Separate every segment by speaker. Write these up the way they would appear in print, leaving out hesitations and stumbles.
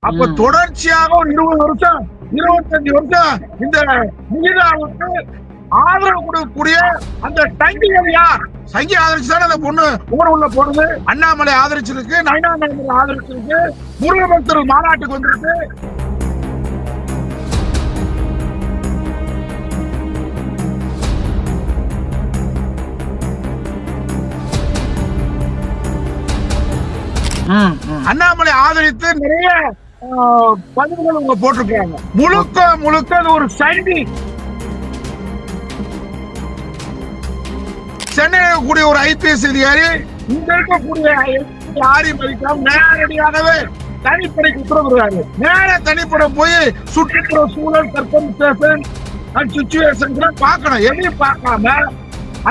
Speaker 1: அப்ப தொடர்ச்சியாக ஒரு 20 வருஷம் 25 வருஷம் இந்த நிகிதாவுக்கு ஆதரவு கொடுக்கக்கூடிய அந்த சங்கிகள் யார்? சங்கி ஆதரிச்சுதானே அந்த பொண்ணு உள்ள போடுது. அண்ணாமலை ஆதரிச்சிருக்கு, நயனா நாயகர் ஆதரிச்சிருக்கு, முருகபக்தர் மாநாட்டுக்கு வந்திருக்கு. அண்ணாமலை ஆதரித்து நிறைய பதிவுகள் உங்க போட்டிருக்காங்க. முழுக்க முழுக்க ஒரு சண்டி. சென்னையில் இருக்கக்கூடிய ஒரு ஐபிஎஸ் அதிகாரி இங்க இருக்கக்கூடிய யாரையும் மதிக்காம நேரடியாகவே தனிப்படைக்கு உத்தரவிடுறாரு. நேர தனிப்படை போய் சுற்றுப்புற சூழல் சர்க்கம்ஸ்டன்ஸ் அண்ட் சிச்சுவேஷன் பார்க்கணும். எதையும் பார்க்காம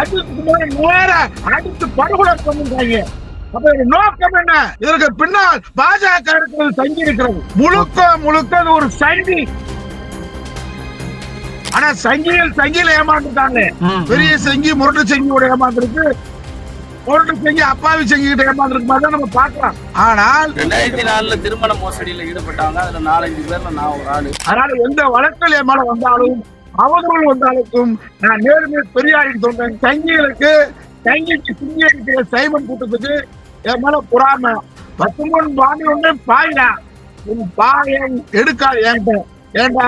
Speaker 1: அதுக்கு நேர அடித்து படுகொலை பண்ணிருக்காங்க. அப்ப நோக்கம் என்ன? இதற்கு பின்னால் பாஜக இருக்கிறது, சங்கி இருக்கிறது. முழுக்க முழுக்க ஒரு சங்கி. ஆனா சங்கியில ஏமாந்துட்டாங்க. பெரிய சங்கி முரட்டு சங்கியோட ஏமாந்துருக்கு, முரட்டு சங்கி அப்பாவி சங்கி கிட்ட ஏமாந்துருக்கு மாதிரி நம்ம பாக்கலாம். ஆனால்
Speaker 2: 2004 திருமண மோசடியில ஈடுபட்டாங்க. அதுல 4-5 பேர்ல நான் ஒரு ஆளு.
Speaker 1: அதனால எந்த வழக்கல் என் மேல வந்தாலும் அவர்கள் வந்தாலும் நான் நேர்மை பெரியாரின்னு சொல்றேன். சங்கிகளுக்கு சிங்கி அடிக்கிற சைமன் கூட்டத்துக்கு என் மேல புறாம 19 பாண்டி ஒண்ணு பாயிடா உன் பாயம் எடுக்காது. ஏன்டா